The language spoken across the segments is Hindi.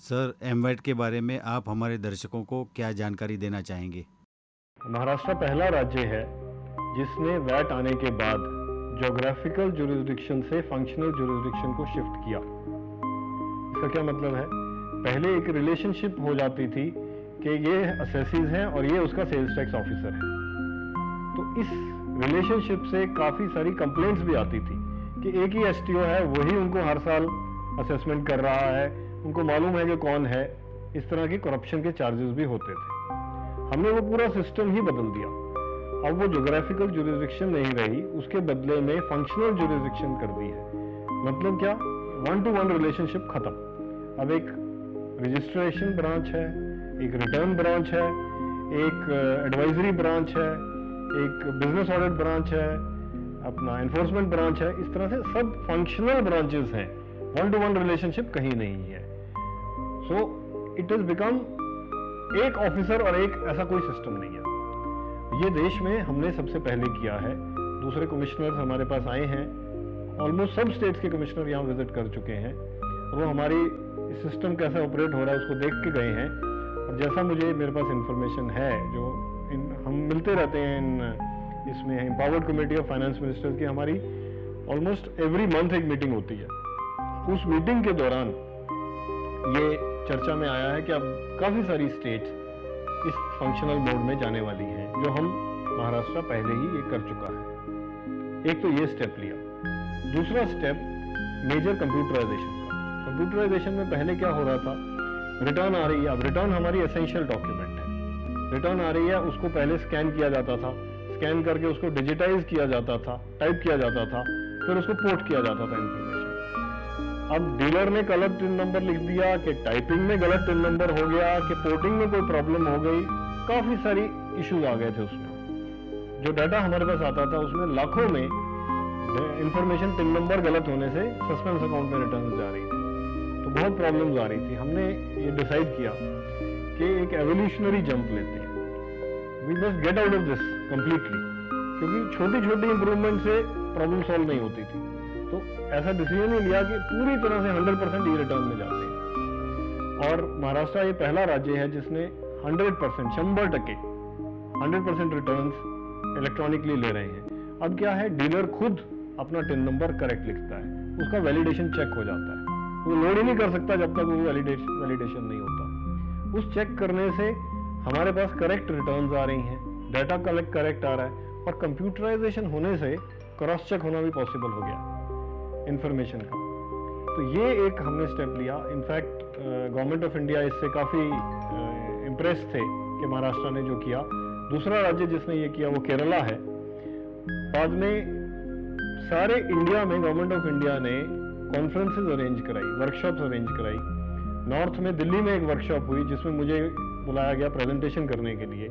सर, एमवेट के बारे में आप हमारे दर्शकों को क्या जानकारी देना चाहेंगे? महाराष्ट्र पहला राज्य है जिसने वैट आने के बाद ज्योग्राफिकल जुरिसडिक्शन से फंक्शनल जुरिसडिक्शन को शिफ्ट किया। इसका क्या मतलब है? पहले एक रिलेशनशिप हो जाती थी कि ये असेसीज हैं और ये उसका सेल्स टैक्स ऑफिसर है। तो इस रिलेशनशिप से काफ़ी सारी कंप्लेंट्स भी आती थी कि एक ही एसटीओ है, वही उनको हर साल असेसमेंट कर रहा है, उनको मालूम है कि कौन है। इस तरह के करप्शन के चार्जेस भी होते थे। हमने वो पूरा सिस्टम ही बदल दिया। अब वो ज्योग्राफिकल जुरिसडिक्शन नहीं रही, उसके बदले में फंक्शनल जुरिसडिक्शन कर दी है। मतलब क्या? 1-to-1 रिलेशनशिप खत्म। अब एक रजिस्ट्रेशन ब्रांच है, एक रिटर्न ब्रांच है, एक एडवाइजरी ब्रांच है, एक बिजनेस ऑडिट ब्रांच है, अपना एनफोर्समेंट ब्रांच है। इस तरह से सब फंक्शनल ब्रांचेस हैं। 1-to-1 रिलेशनशिप कहीं नहीं है। सो इट इज बिकम एक ऑफिसर और एक ऐसा कोई सिस्टम नहीं है। ये देश में हमने सबसे पहले किया है। दूसरे कमिश्नर्स हमारे पास आए हैं, ऑलमोस्ट सब स्टेट्स के कमिश्नर यहाँ विजिट कर चुके हैं और वो हमारी सिस्टम कैसे ऑपरेट हो रहा है उसको देख के गए हैं। और जैसा मुझे मेरे पास इंफॉर्मेशन है, जो हम मिलते रहते हैं इसमें empowered committee of finance ministers की हमारी ऑलमोस्ट एवरी मंथ एक मीटिंग होती है। उस मीटिंग के दौरान ये चर्चा में आया है कि अब काफी सारी स्टेट्स इस फंक्शनल मोड में जाने वाली हैं, जो हम महाराष्ट्र पहले ही ये कर चुका है। एक तो ये स्टेप लिया। दूसरा स्टेप मेजर कंप्यूटराइजेशन का। कंप्यूटराइजेशन में पहले क्या हो रहा था? रिटर्न आ रही है, अब रिटर्न हमारी एसेंशियल डॉक्यूमेंट है। रिटर्न आ रही है, उसको पहले स्कैन किया जाता था, स्कैन करके उसको डिजिटाइज किया जाता था, टाइप किया जाता था, फिर उसको पोर्ट किया जाता था इंफॉर्मेशन। अब डीलर ने गलत टिन नंबर लिख दिया, कि टाइपिंग में गलत टिन नंबर हो गया, कि पोर्टिंग में कोई प्रॉब्लम हो गई, काफी सारी इश्यूज आ गए थे उसमें। जो डाटा हमारे पास आता था उसमें लाखों में इंफॉर्मेशन टिन नंबर गलत होने से सस्पेंस अकाउंट में रिटर्न जा रही थी। तो बहुत प्रॉब्लम्स आ रही थी। हमने ये डिसाइड किया कि एक एवोल्यूशनरी जंप लेते हैं। We must get out of this completely, क्योंकि छोटी छोटी इंप्रूवमेंट से प्रॉब्लम सॉल्व नहीं होती थी। तो ऐसा डिसीजन ही लिया कि पूरी तरह से 100% ई रिटर्न में जाते हैं। और महाराष्ट्र ये पहला राज्य है जिसने 100%, 100% रिटर्न्स इलेक्ट्रॉनिकली ले रहे हैं। अब क्या है, डीलर खुद अपना टिन नंबर करेक्ट लिखता है, उसका वैलिडेशन चेक हो जाता है। वो लोड ही नहीं कर सकता जब तक वो वैलिडेशन नहीं होता। उस चेक करने से हमारे पास करेक्ट रिटर्न्स आ रही हैं, डाटा करेक्ट आ रहा है, और कंप्यूटराइजेशन होने से क्रॉस चेक होना भी पॉसिबल हो गया इंफॉर्मेशन का। तो ये एक हमने स्टेप लिया। इनफैक्ट गवर्नमेंट ऑफ इंडिया इससे काफ़ी इम्प्रेस थे कि महाराष्ट्र ने जो किया। दूसरा राज्य जिसने ये किया वो केरला है। बाद में सारे इंडिया में गवर्नमेंट ऑफ इंडिया ने कॉन्फ्रेंसेज अरेंज कराई, वर्कशॉप्स अरेंज कराई। नॉर्थ में दिल्ली में एक वर्कशॉप हुई जिसमें मुझे बुलाया गया प्रेजेंटेशन करने के लिए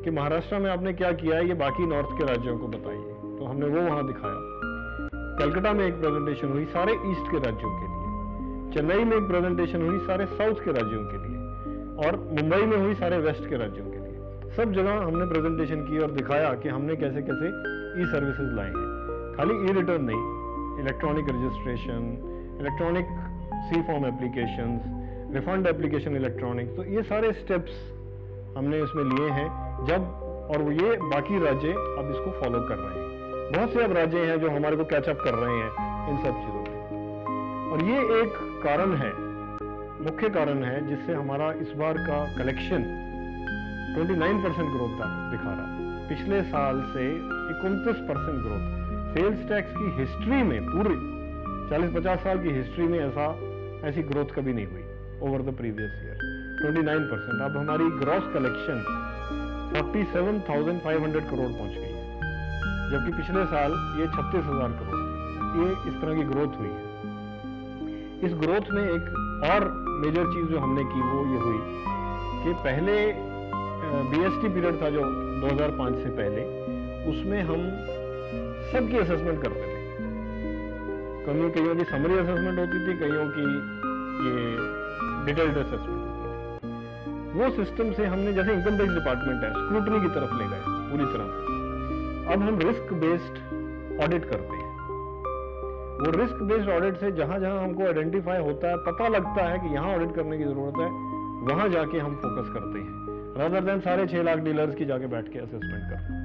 कि महाराष्ट्र में आपने क्या किया है, ये बाकी नॉर्थ के राज्यों को बताइए। तो हमने वो वहाँ दिखाया। कलकत्ता में एक प्रेजेंटेशन हुई सारे ईस्ट के राज्यों के लिए, चेन्नई में एक प्रेजेंटेशन हुई सारे साउथ के राज्यों के लिए, और मुंबई में हुई सारे वेस्ट के राज्यों के लिए। सब जगह हमने प्रेजेंटेशन की और दिखाया कि हमने कैसे कैसे ई सर्विसेज लाए हैं। खाली ई रिटर्न नहीं, electronic registration, electronic C form applications, refund application electronic. तो ये सारे स्टेप्स हमने इसमें लिए हैं और ये बाकी राज्य अब इसको फॉलो कर रहे हैं। बहुत से अब राज्य हैं जो हमारे को कैचअप कर रहे हैं इन सब चीजों में। और ये एक कारण है, मुख्य कारण है, जिससे हमारा इस बार का कलेक्शन 29% ग्रोथ दिखा रहा है। पिछले साल से 29% ग्रोथ। सेल्स टैक्स की हिस्ट्री में, पूरी 40-50 साल की हिस्ट्री में ऐसी ग्रोथ कभी नहीं हुई ओवर द प्रीवियस ईयर। 29%। अब हमारी ग्रॉस कलेक्शन 47,500 करोड़ पहुंच गई है, जबकि पिछले साल ये 36,000 करोड़ थी। ये इस तरह की ग्रोथ हुई है। इस ग्रोथ में एक और मेजर चीज जो हमने की वो ये हुई कि पहले बीएसटी पीरियड था जो 2005 से पहले, उसमें हम सबकी असेसमेंट करते थे। कईयों की समरी असेसमेंट होती थी, कईयों की ये डिटेल्ड असेसमेंट होती थी। वो सिस्टम से हमने, जैसे इनकम टैक्स डिपार्टमेंट है, स्क्रूटनी की तरफ ले गए पूरी तरह से। अब हम रिस्क बेस्ड ऑडिट करते हैं। वो रिस्क बेस्ड ऑडिट से जहां जहां हमको आइडेंटिफाई होता है, पता लगता है कि यहाँ ऑडिट करने की जरूरत है, वहां जाके हम फोकस करते हैं, रादर देन सारे 6 लाख डीलर्स की जाके बैठ के असेसमेंट करना।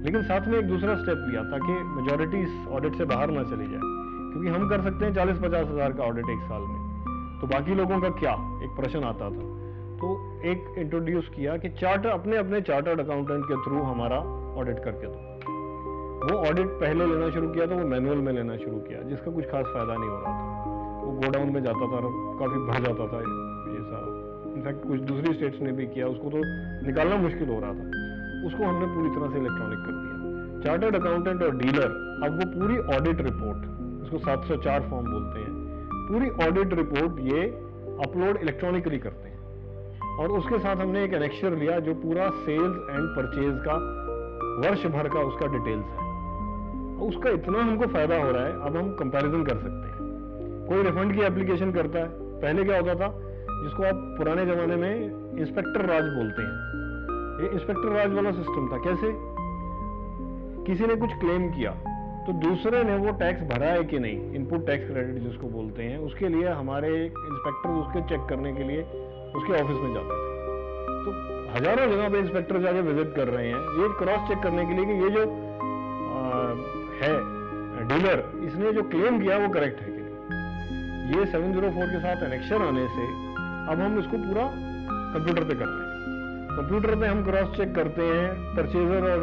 लेकिन साथ में एक दूसरा स्टेप लिया ताकि मेजॉरिटी इस ऑडिट से बाहर ना चली जाए, क्योंकि हम कर सकते हैं 40-50 हज़ार का ऑडिट एक साल में, तो बाकी लोगों का क्या, एक प्रश्न आता था। तो एक इंट्रोड्यूस किया कि अपने अपने चार्टर्ड अकाउंटेंट के थ्रू हमारा ऑडिट करके दो। वो ऑडिट पहले लेना शुरू किया तो वो मैनुअल में लेना शुरू किया, जिसका कुछ खास फायदा नहीं हो रहा था। वो गोडाउन में जाता था, काफी भर जाता था ये सारा। इनफैक्ट कुछ दूसरी स्टेट्स ने भी किया, उसको तो निकालना मुश्किल हो रहा था। उसको हमने पूरी तरह से इलेक्ट्रॉनिक कर दिया। चार्टर्ड अकाउंटेंट और डीलर अब वो पूरी ऑडिट रिपोर्ट, उसको 704 फॉर्म बोलते हैं, पूरी ऑडिट रिपोर्ट ये अपलोड इलेक्ट्रॉनिकली करते हैं। और उसके साथ हमने एक एनेक्शर लिया जो पूरा सेल्स एंड परचेज का वर्ष भर का उसका डिटेल्स है। उसका इतना हमको फायदा हो रहा है, अब हम कंपैरिजन कर सकते हैं। कोई रिफंड की एप्लीकेशन करता है, पहले क्या होता था, जिसको आप पुराने जमाने में इंस्पेक्टर राज बोलते हैं, ये इंस्पेक्टर राज वाला सिस्टम था। कैसे, किसी ने कुछ क्लेम किया तो दूसरे ने वो टैक्स भरा है कि नहीं, इनपुट टैक्स क्रेडिट जिसको बोलते हैं, उसके लिए हमारे इंस्पेक्टर उसके चेक करने के लिए उसके ऑफिस में जाते थे। तो हजारों जगह पे इंस्पेक्टर जाके विजिट कर रहे हैं, ये क्रॉस चेक करने के लिए कि ये जो है डीलर, इसने जो क्लेम किया वो करेक्ट है कि नहीं। ये 704 के साथ एनेक्शर आने से अब हम इसको पूरा कंप्यूटर पे करते हैं। कंप्यूटर पे हम क्रॉस चेक करते हैं परचेजर और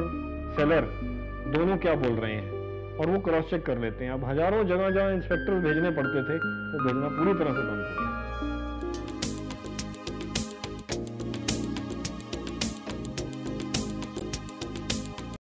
सेलर दोनों क्या बोल रहे हैं, और वो क्रॉस चेक कर लेते हैं। अब हजारों जगह जहां इंस्पेक्टर भेजने पड़ते थे, वो भेजना पूरी तरह से बंद हो गया।